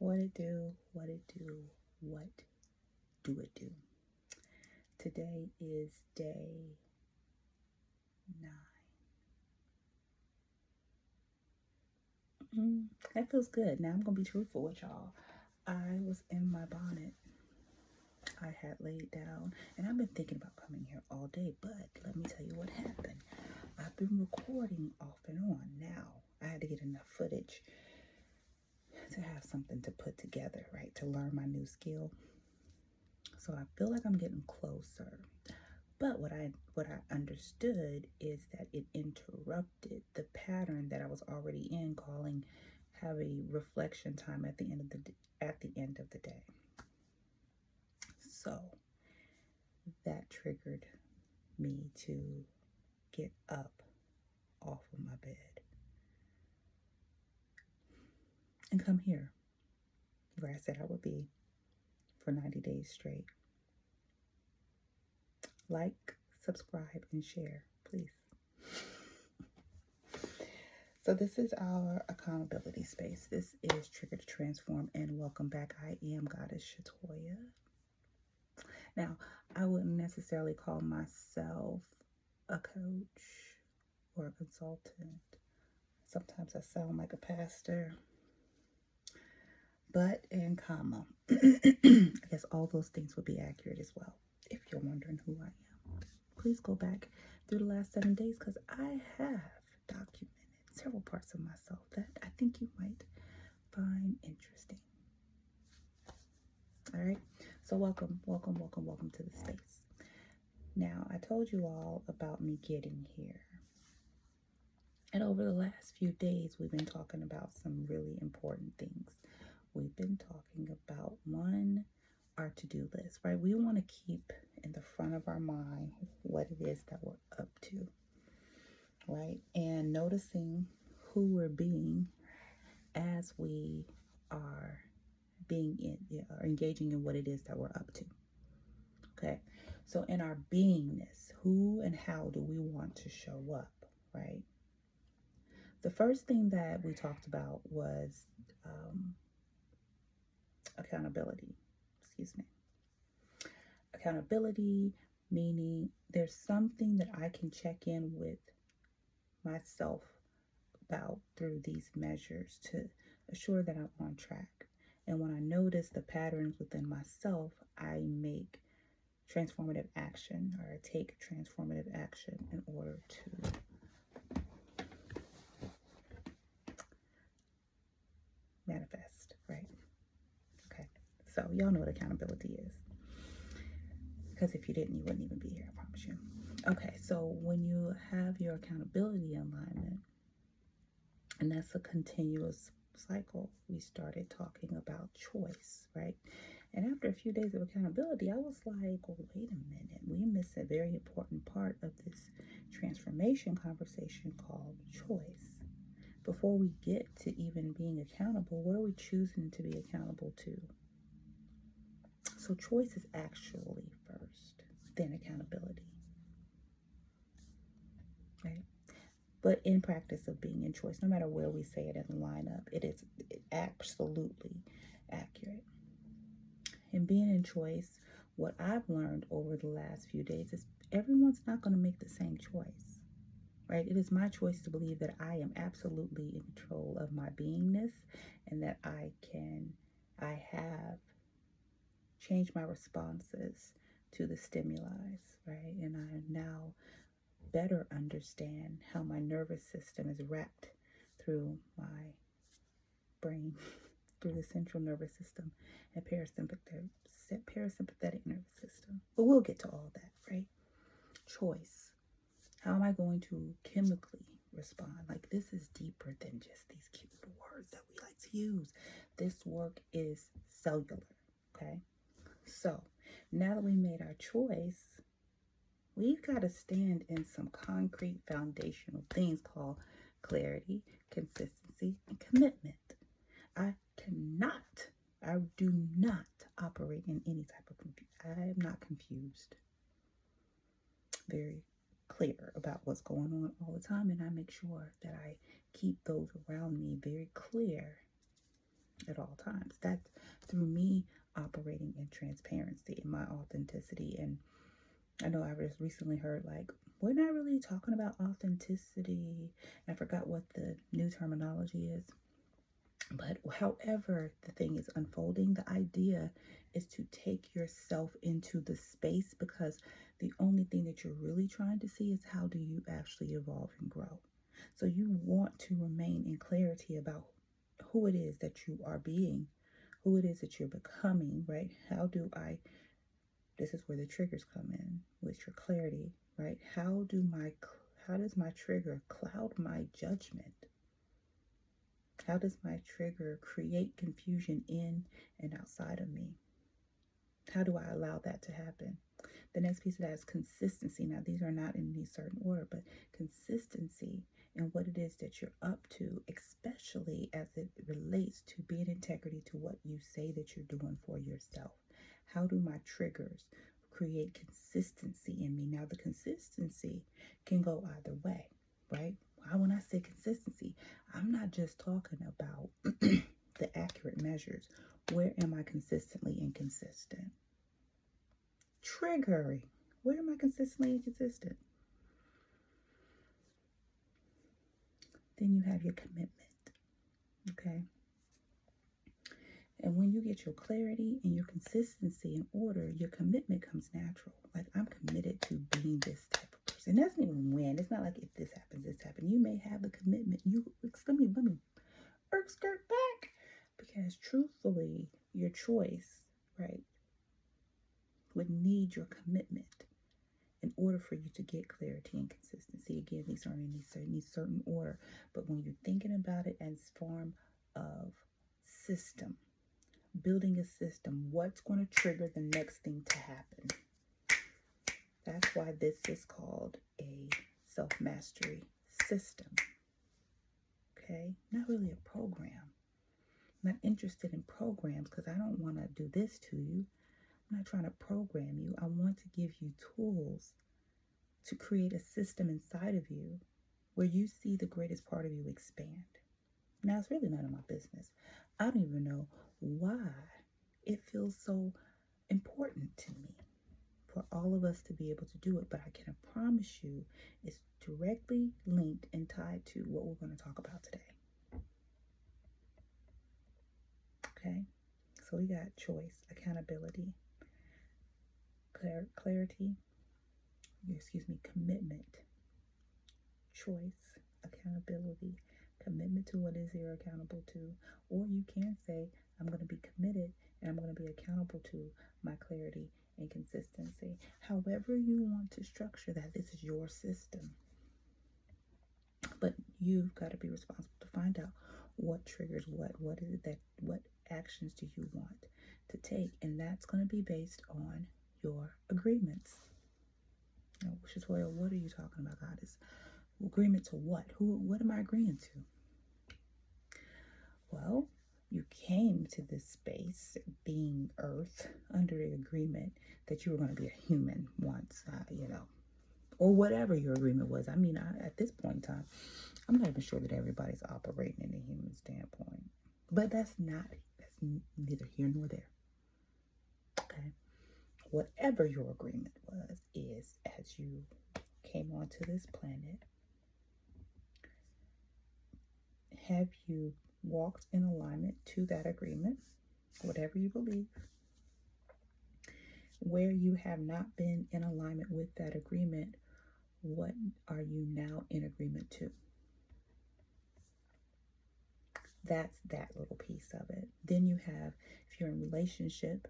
What it do, what it do, what do it do? Today is day 9. That feels good. Now I'm going to be truthful with y'all. I was in my bonnet. I had laid down, and I've been thinking about coming here all day, but let me tell you what happened. I've been recording off and on. Now I had to get enough footage to have something to put together, right? To learn my new skill. So I feel like I'm getting closer. But what I understood is that it interrupted the pattern that I was already in, calling have a reflection time at the end of the day. So that triggered me to get up off of my bed and come here where I said I would be for 90 days straight. Like, subscribe, and share, please. So this is our accountability space. This is Trigger to Transform, and welcome back. I am Goddess Shatoya. Now, I wouldn't necessarily call myself a coach or a consultant. Sometimes I sound like a pastor, but in comma, I guess all those things would be accurate as well. If you're wondering who I am, please go back through the last 7 days because I have documented several parts of myself that I think you might find interesting. All right, so welcome to the space. Now, I told you all about me getting here. And over the last few days, we've been talking about some really important things. We've been talking about, one, our to-do list, right? We want to keep in the front of our mind what it is that we're up to, right? And noticing who we're being as we are engaging in what it is that we're up to. Okay, so in our beingness, who and how do we want to show up, right? The first thing that we talked about was accountability. Accountability, meaning there's something that I can check in with myself about through these measures to assure that I'm on track. And when I notice the patterns within myself, I make transformative action, or I take transformative action in order to manifest, right? Okay, so y'all know what accountability is. Because if you didn't, you wouldn't even be here, I promise you. Okay, so when you have your accountability alignment, and that's a continuous cycle, we started talking about choice, right? And after a few days of accountability, I was like, well, wait a minute. We missed a very important part of this transformation conversation called choice. Before we get to even being accountable, what are we choosing to be accountable to? So choice is actually first, then accountability, right? But in practice of being in choice, no matter where we say it in the lineup, it is absolutely accurate. In being in choice, what I've learned over the last few days is everyone's not going to make the same choice, right? It is my choice to believe that I am absolutely in control of my beingness and that I have changed my responses to the stimuli, right? And I now better understand how my nervous system is wrapped through my brain, through the central nervous system and parasympathetic nervous system. But we'll get to all that, right? Choice. How am I going to chemically respond? Like, this is deeper than just these cute little words that we like to use. This work is cellular, okay? So now that we made our choice, we've got to stand in some concrete foundational things called clarity, consistency, and commitment. I do not operate in any type of confusion. I am not confused. Very clear about what's going on all the time, and I make sure that I keep those around me very clear at all times. That's through me operating in transparency and my authenticity. And I know I just recently heard, like, we're not really talking about authenticity. I forgot what the new terminology is. But however the thing is unfolding, the idea is to take yourself into the space, because the only thing that you're really trying to see is how do you actually evolve and grow. So you want to remain in clarity about who it is that you are being, who it is that you're becoming, right? This is where the triggers come in with your clarity, right? How does my trigger cloud my judgment? How does my trigger create confusion in and outside of me? How do I allow that to happen? The next piece of that is consistency. Now, these are not in any certain order, but consistency in what it is that you're up to, especially as it relates to being integrity to what you say that you're doing for yourself. How do my triggers create consistency in me? Now, the consistency can go either way, right? When I say consistency, I'm not just talking about the accurate measures. Where am I consistently inconsistent? Triggering. Where am I consistently inconsistent? Then you have your commitment. Okay. And when you get your clarity and your consistency in order, your commitment comes natural. Like, I'm committed to being this type of person. It doesn't even when. It's not like if this happens, this happens. You may have the commitment. Let me skirt back. Because truthfully, your choice, right, would need your commitment in order for you to get clarity and consistency. Again, these are in any certain order. But when you're thinking about it as form of system, building a system, what's going to trigger the next thing to happen? That's why this is called a self-mastery system. Okay? Not really a program. I'm not interested in programs because I don't want to do this to you. I'm not trying to program you. I want to give you tools to create a system inside of you where you see the greatest part of you expand. Now, it's really none of my business. I don't even know why it feels so important to me for all of us to be able to do it, but I can promise you it's directly linked and tied to what we're going to talk about today. Okay, so we got choice, accountability, commitment, choice, accountability, commitment to what is you're accountable to. Or you can say, I'm going to be committed and I'm going to be accountable to my clarity and consistency. However you want to structure that, this is your system. But you've got to be responsible to find out what triggers what is it what actions do you want to take? And that's going to be based on your agreements. Which is, well, what are you talking about, Goddess? Agreement to what? What am I agreeing to? Well, you came to this space, being Earth, under the agreement that you were going to be a human once, or whatever your agreement was. I mean, at this point in time, I'm not even sure that everybody's operating in a human standpoint. But that's neither here nor there. Okay? Whatever your agreement is as you came onto this planet, have you walked in alignment to that agreement, whatever you believe? Where you have not been in alignment with that agreement, what are you now in agreement to? That's that little piece of it. Then you have, if you're in relationship,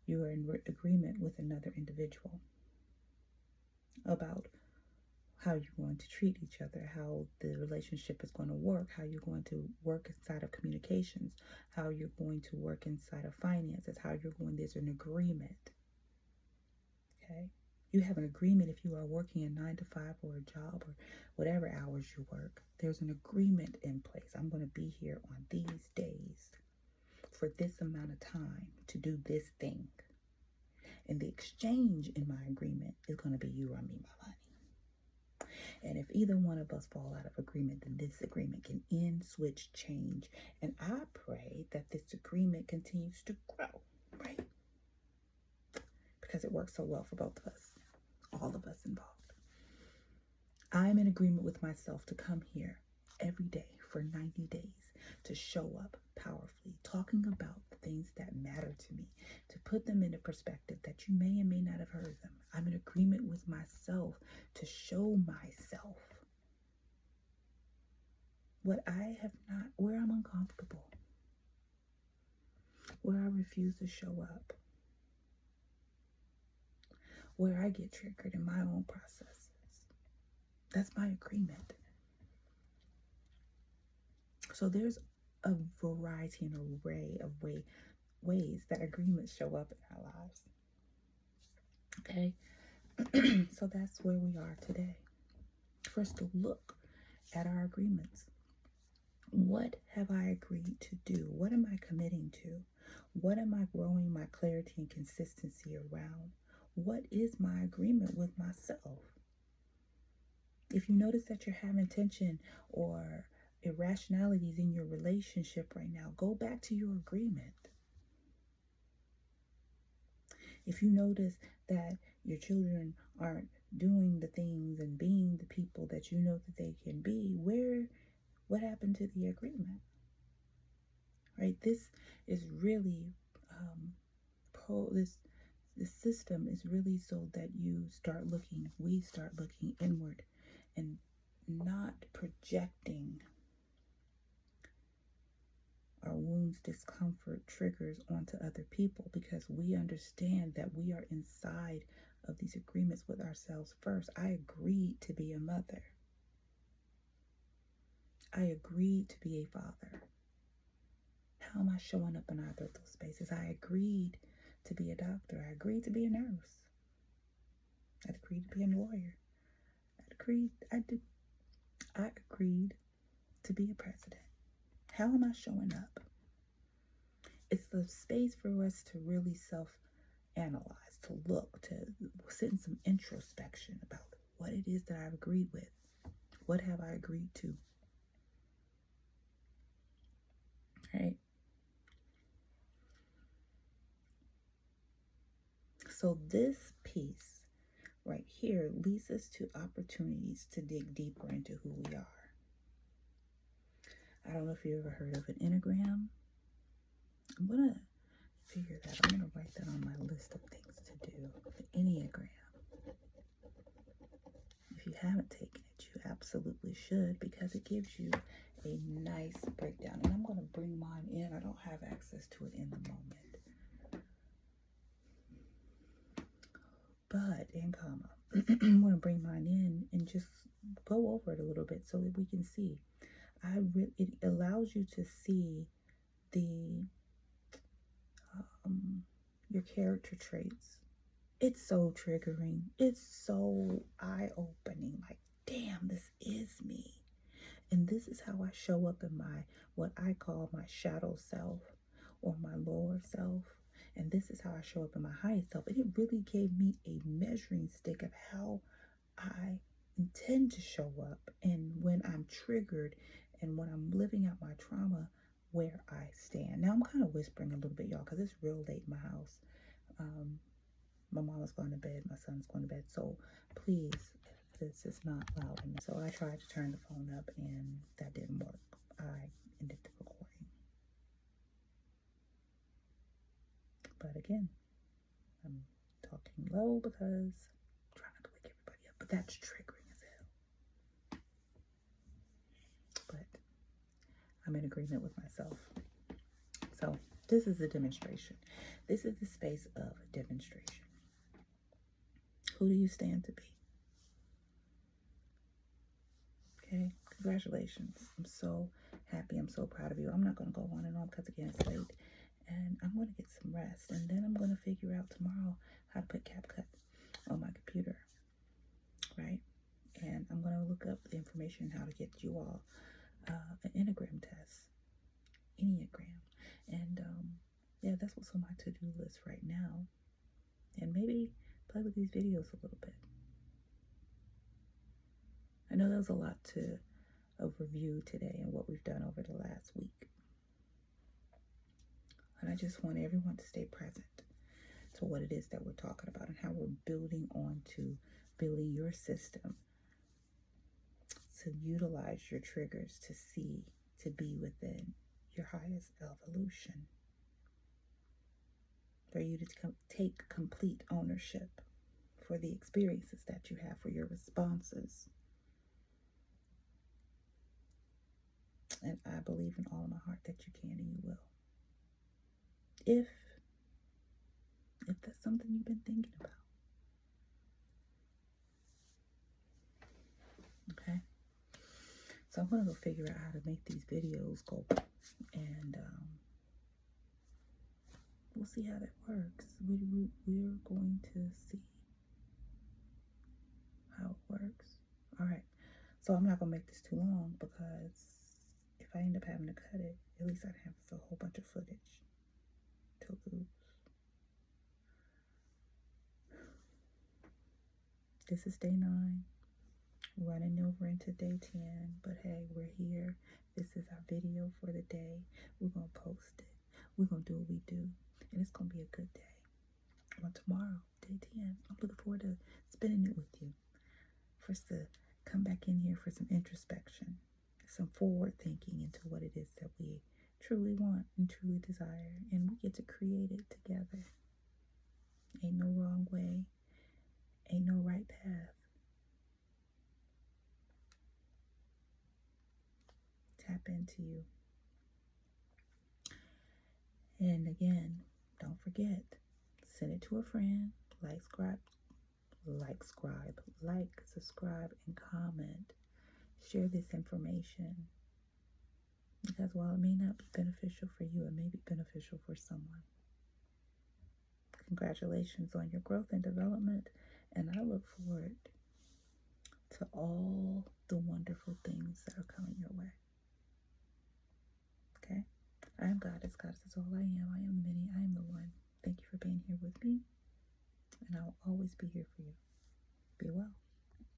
you are in agreement with another individual about how you're going to treat each other, how the relationship is going to work, how you're going to work inside of communications, how you're going to work inside of finances, there's an agreement. Okay? You have an agreement if you are working a 9 to 5 or a job or whatever hours you work. There's an agreement in place. I'm going to be here on these days for this amount of time to do this thing. And the exchange in my agreement is going to be you or me, my money. And if either one of us fall out of agreement, then this agreement can end, switch, change. And I pray that this agreement continues to grow, right? Because it works so well for both of us, all of us involved. I'm in agreement with myself to come here every day for 90 days to show up powerfully, talking about the things that matter to me, to put them into perspective that you may and may not have heard of them. I'm in agreement with myself to show myself what I have not, where I'm uncomfortable, where I refuse to show up, where I get triggered in my own processes. That's my agreement. So there's a variety and array of ways that agreements show up in our lives. Okay? So that's where we are today. First, to look at our agreements. What have I agreed to do? What am I committing to? What am I growing my clarity and consistency around? What is my agreement with myself? If you notice that you're having tension or irrationalities in your relationship right now, go back to your agreement. If you notice that your children aren't doing the things and being the people that you know that they can be, what happened to the agreement? Right? This is really this system is really so that we start looking inward and not projecting our wounds, discomfort, triggers onto other people, because we understand that we are inside of these agreements with ourselves first. I agreed to be a mother. I agreed to be a father. How am I showing up in either of those spaces? I agreed to be a doctor. I agreed to be a nurse. I agreed to be a lawyer. I agreed to be a president. How am I showing up? It's the space for us to really self-analyze, to look, to sit in some introspection about what it is that I've agreed with. What have I agreed to? Right? So this piece right here leads us to opportunities to dig deeper into who we are. I don't know if you ever heard of an Enneagram. I'm going to figure that. I'm going to write that on my list of things to do. The Enneagram. If you haven't taken it, you absolutely should, because it gives you a nice breakdown. And I'm going to bring mine in. I don't have access to it in the moment. But in comma, I'm going to bring mine in and just go over it a little bit so that we can see. It allows you to see your character traits. It's so triggering. It's so eye-opening. Like, damn, this is me. And this is how I show up in what I call my shadow self or my lower self. And this is how I show up in my highest self. And it really gave me a measuring stick of how I intend to show up, and when I'm triggered and when I'm living out my trauma, where I stand. Now I'm kind of whispering a little bit, y'all, because it's real late in my house. My mama's going to bed, my son's going to bed, so please, this is not loud. And so I tried to turn the phone up and that didn't work. I ended the recording. But again, I'm talking low because I'm trying not to wake everybody up, but that's triggering as hell. But I'm in agreement with myself. So this is a demonstration. This is the space of demonstration. Who do you stand to be? Okay, congratulations. I'm so happy. I'm so proud of you. I'm not going to go on and on because, again, it's late. And I'm going to get some rest. And then I'm going to figure out tomorrow how to put CapCut on my computer. Right? And I'm going to look up the information how to get you all an Enneagram test. Enneagram. And yeah, that's what's on my to-do list right now. And maybe play with these videos a little bit. know there's a lot to review today and what we've done over the last week. And I just want everyone to stay present to what it is that we're talking about and how we're building your system to utilize your triggers to be within your highest evolution. For you to take complete ownership for the experiences that you have, for your responses. And I believe in all of my heart that you can and you will. If that's something you've been thinking about. Okay. So I'm going to go figure out how to make these videos go. And we'll see how that works. We're going to see how it works. All right. So I'm not going to make this too long because if I end up having to cut it, at least I'd have a whole bunch of footage to lose. This is day 9, running over into day 10, but hey, we're here. This is our video for the day. We're going to post it. We're going to do what we do, and it's going to be a good day. On tomorrow, day 10, I'm looking forward to spending it with you. For us to come back in here for some introspection, some forward thinking into what it is that we truly want and truly desire, and we get to create it together. Ain't no wrong way. Ain't no right path. Tap into you. And again, don't forget, send it to a friend, like, subscribe, and comment. Share this information. Because while it may not be beneficial for you, it may be beneficial for someone. Congratulations on your growth and development. And I look forward to all the wonderful things that are coming your way. Okay? I am Goddess. Goddess is all I am. I am the many. I am the one. Thank you for being here with me. And I will always be here for you. Be well.